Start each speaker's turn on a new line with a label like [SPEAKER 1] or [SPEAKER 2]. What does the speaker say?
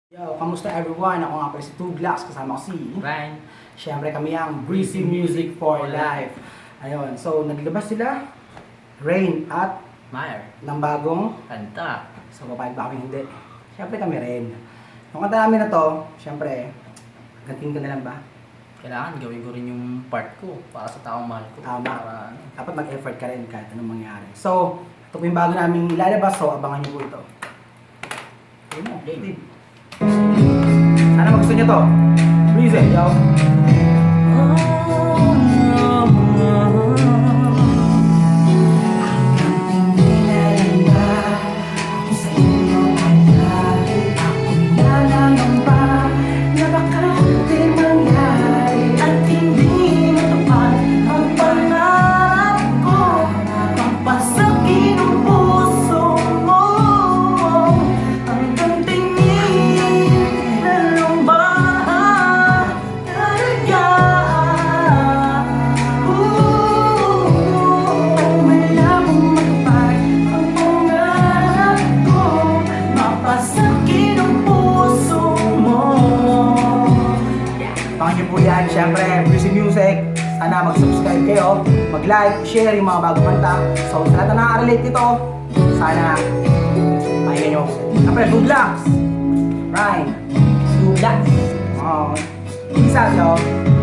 [SPEAKER 1] Yo, kamusta everyone? Ako nga pala si Douglas, kasama ko si
[SPEAKER 2] Ryan.
[SPEAKER 1] Siyempre kami ang Breezy Music for Life. Ayun, so naglabas sila Rain at
[SPEAKER 2] Meyer.
[SPEAKER 1] ng bagong
[SPEAKER 2] Kanta.
[SPEAKER 1] so papayag ba kami hindi? Siyempre kami rin. Yung kanta namin na to, siyempre gantiin ko na lang ba?
[SPEAKER 2] Kailangan gawin ko rin yung part ko para sa taong mahal ko.
[SPEAKER 1] Tama.
[SPEAKER 2] Para,
[SPEAKER 1] Dapat mag-effort ka rin kahit anong mangyari. So, ito po yung bago namin ilalabas, so abangan niyo po ito. Okay mo,
[SPEAKER 2] game.
[SPEAKER 1] sana magustuhan niyo to. Breezy, yo! Pangan niyo po yan, syempre, Breezy Music. Sana mag-subscribe kayo, mag-like, share yung mga bagong kanta. So, sa lahat na nakaka-relate dito, sana pakinggan nyo. Syempre, Douglas! Ryan! Douglas! Oh, peace out, yo!